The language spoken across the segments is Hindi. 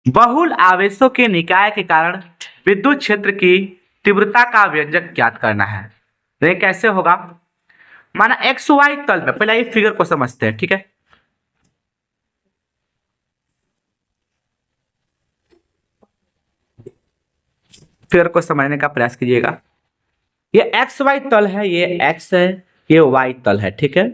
बहुल आवेशों के निकाय के कारण विद्युत क्षेत्र की तीव्रता का व्यंजक ज्ञात करना है। तो ये कैसे होगा? माना एक्स वाई तल में, पहले ये फिगर को समझते हैं, ठीक है। फिगर को समझने का प्रयास कीजिएगा। ये एक्स वाई तल है, ये एक्स है, ये वाई तल है, ठीक है।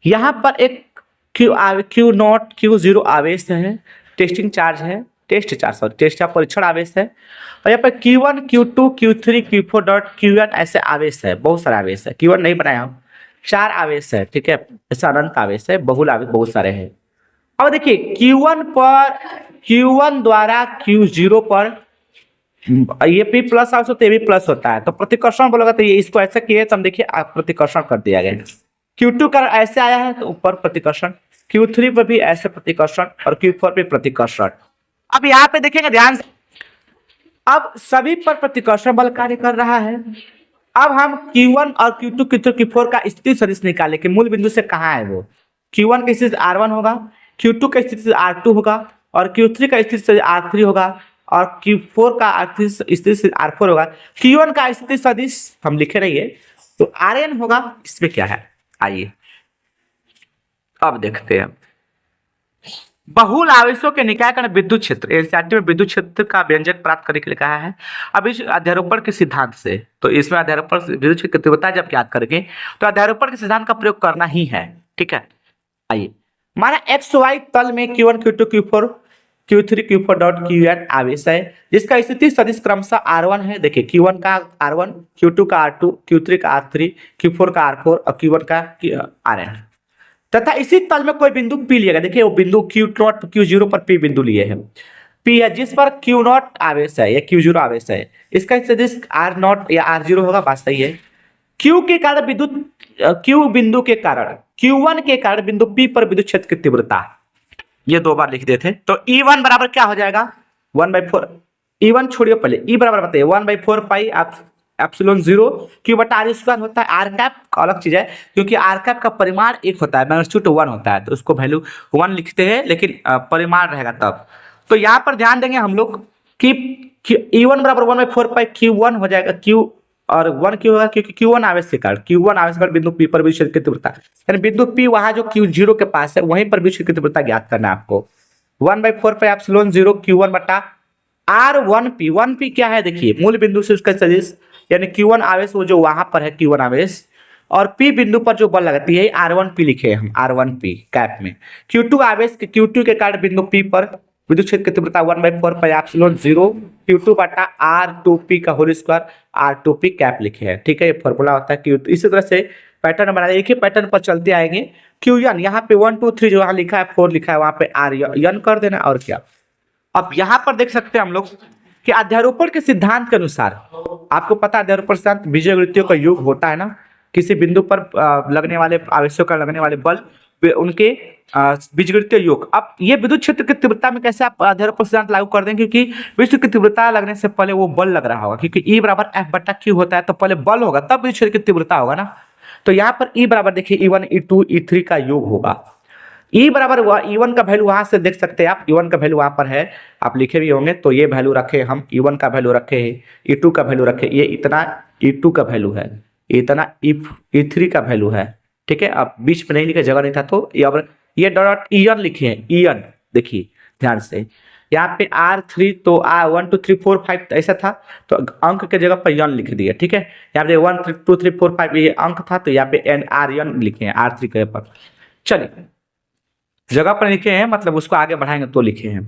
यहाँ पर एक क्यू नॉट क्यू जीरो आवेश है, टेस्टिंग चार्ज है, टेस्ट या परीक्षण आवेश है। और यहाँ पर Q1 Q2 Q3 Q4 dot Qn ऐसे आवेश है, बहुत सारे आवेश है। Q1 नहीं बनाया हम, 4 आवेश है, ठीक है। ऐसा अनंत आवेश है, बहुल आवेश बहुत सारे हैं। अब देखिए Q1 द्वारा Q0 पर ये P प्लस आवेश होता है, ये भी प्लस होता है, तो प्रतिकर्षण बोलेगा तो ये इसको ऐसा किए तो हम देखिए प्रतिकर्षण कर दिया गया। Q2 का ऐसे आया है तो ऊपर प्रतिकर्षण, Q3 पर भी ऐसे प्रतिकर्षण और Q4 पे प्रतिकर्षण। अब यहाँ पे देखेंगे ध्यान से, अब सभी पर प्रतिकर्षण बल कार्य कर रहा है। अब हम Q1 और Q2 Q3 Q4 का स्थिति सदिश निकाले कि मूल बिंदु से कहाँ है वो। Q1 की स्थिति R1 होगा, Q2 का स्थिति R2 होगा और Q3 का स्थिति R3 होगा और Q4 का स्थिति R4 होगा। Q1 का स्थिति सदिश हम लिखे रहिए तो Rn होगा। इसमें क्या है, आइए अब देखते हैं। बहुल आवेशों के निकाय कारण विद्युत क्षेत्र, एनसीईआरटी में विद्युत क्षेत्र का व्यंजक प्राप्त करने के लिए कहा है। अब इस अध्यारोपण के सिद्धांत से, तो इसमें अध्यारोपण विद्युत क्षेत्र की तीव्रता जब ज्ञात करेंगे तो अध्यारोपण के सिद्धांत का प्रयोग करना ही है, ठीक है। आइए, माना एक्स वाई तल में Q1 Q2 Q4 Q3 Q4 dot Qn आवेश है जिसका स्थिति सदिश क्रमशः R1 है। देखिए Q1 का R1, Q2 का R2, Q3 का R3, Q4 का R4 और Q1 का Rn तथा इसी तल में कोई बिंदु P लिएगा। देखिए वो बिंदु Q0 Q0 पर P बिंदु लिए हैं, P है जिस पर Q0 आवेश है या Q0 आवेश है, इसका सदिश R0 या R0 होगा। बात सही है। Q के कारण विद्युत Q बिंदु के कारण Q1 के कारण बिंदु P पर विद्युत क्षेत्र की तीव्रता, ये 2 बार लिख देते तो E1 बराबर क्या हो जाएगा 1/4। E1 छोड़िए पहले, E बराबर बताइए 1/4 पाई एप्सिलॉन 0 Q बटा R स्क्वायर होता है। आर कैप अलग चीज है क्योंकि आर कैप का परिमाण 1 होता है, मैग्नीट्यूड 1 होता है, तो उसको वैल्यू 1 लिखते हैं लेकिन परिमाण रहेगा तब। तो यहाँ पर ध्यान देंगे हम लोग कि E1 बराबर 1/4 पाई Q1 हो जाएगा। Q और 1 क्यों होगा क्योंकि Q1 आवेश के कारण, Q1 आवेश के कारण बिंदु P पर विद्युत क्षेत्र की तीव्रता, यानी बिंदु P वहां जो Q0 के पास है वहीं पर विद्युत क्षेत्र की तीव्रता ज्ञात करना है आपको। 1/4 पाई एप्सिलॉन 0 Q1 बटा R1P। 1P क्या है देखिए, मूल बिंदु से उसका सदिश यानी Q1 आवेश वो जो वहां पर है Q1 आवेश और P बिंदु पर जो बल लगाती है R1P लिखे हम, R1P कैप में। Q2 आवेश के Q2 के कारण बिंदु P पर विद्युत क्षेत्र की तीव्रता 1/4 पाई एप्सिलॉन 0 Q2 बटा R2P का होल स्क्वायर R2P कैप लिखे हैं, ठीक है। ये फॉर्मूला होता है Q। इसी तरह से पैटर्न बनाए, एक ही पैटर्न पर चलते आएंगे। Qn यहाँ पे 1 2 3 जो वहां लिखा है 4 लिखा है वहां पे R कर देना और क्या। अब यहाँ पर देख सकते हैं हम लोग कि अध्यारोपण के सिद्धांत के अनुसार, आपको पता है अध्यारोपण सिद्धांत बीजगणितियों का योग होता है ना, किसी बिंदु पर लगने वाले आवेशों का लगने वाले बल उनके बीजगणितीय योग। अब ये विद्युत क्षेत्र की तीव्रता में कैसे आप अध्यारोपण सिद्धांत लागू कर देंगे क्योंकि विद्युत की तीव्रता लगने से पहले वो बल लग रहा होगा, क्योंकि E बराबर F बटा Q होता है तो पहले बल होगा तब विद्युत क्षेत्र की तीव्रता होगा ना। तो यहाँ पर E बराबर देखिए E1 E2 E3 का योग होगा। E बराबर E1 का वैल्यू वहां से देख सकते हैं आप, E1 का वैल्यू वहां पर है, आप लिखे भी होंगे तो ये वैल्यू रखे हम, E1 का वैल्यू रखे है, E2 का वैल्यू रखे, ये इतना E2 का वैल्यू है, इतना E3 का वैल्यू है, ठीक है। अब बीच में नहीं लिखे, जगह नहीं था तो ये डॉट En लिखे हैं, En देखिए ध्यान से, यहाँ पे R3 तो 1 2 3 4 5 ऐसा था तो अंक के जगह पर n लिख दिया, ठीक है। यहाँ पे 1 2 3 4 5 ये अंक था तो यहाँ पे Rn लिखे हैं R3 के पर। चलिए जगह पर लिखे हैं मतलब उसको आगे बढ़ाएंगे तो लिखे हैं।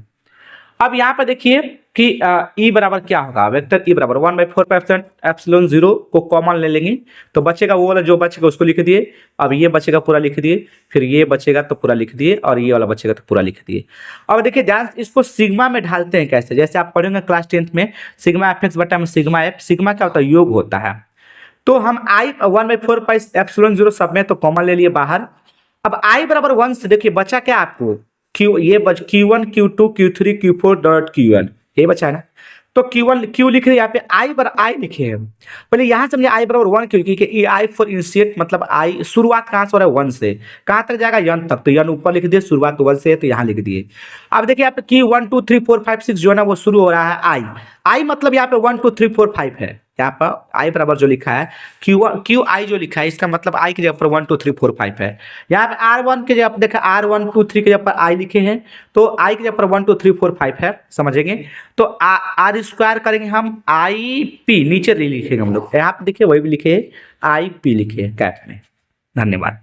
अब यहाँ पर देखिए कि E बराबर क्या होगा, वेक्टर E बराबर 1/4 एप्सिलॉन 0 को कॉमन ले लेंगे तो बचेगा वो वाला, जो बचेगा उसको लिख दिए। अब ये बचेगा पूरा लिख दिए, फिर ये बचेगा तो पूरा लिख दिए और ये वाला बचेगा तो पूरा लिख दिए। अब देखिए ध्यान, इसको सिग्मा में ढालते हैं कैसे, जैसे आप पढ़ेंगे क्लास 10th में सिग्मा FX बटा में सिग्मा F। सिग्मा क्या होता है, योग होता है। तो हम I 1/4 पाई एप्सिलॉन 0 सब में तो कॉमन ले लिए बाहर। अब I बराबर 1 से देखिए बचा क्या आपको Q, ये बच Q1 Q2 Q3 Q4 dot Qn, ये बचा है ना। तो Q1 क्यू लिख रहे हैं यहाँ पे, आई बराबर आई लिखे हैं। पहले यहाँ समझे आई बराबर 1 क्यों, क्योंकि आई फॉर इनिशिएट मतलब आई शुरुआत कहाँ से हो रहा है 1 से, कहाँ तक जाएगा n तक, तो n ऊपर लिख दिए, शुरुआत 1 से है तो यहाँ लिख दिए। अब देखिए यहाँ पे की 1 2 3 4 5 6 जो है ना वो शुरू हो रहा है आई, आई मतलब यहाँ पे 1 2 3 4 5 है, यहाँ पर आई बराबर जो लिखा है क्यू आई जो लिखा है इसका मतलब आई की जगह पर 1 2 3 4 5 है। यहाँ पे R1 के जगह पर देखा R1 2 3 के जगह पर आई लिखे हैं, तो आई की जगह पर 1 2 3 4 5 है, समझेंगे। तो आर स्क्वायर करेंगे हम आई पी, नीचे लिखेंगे हम लोग, यहाँ पे देखिए वही भी लिखे आई पी लिखे कैप में। धन्यवाद।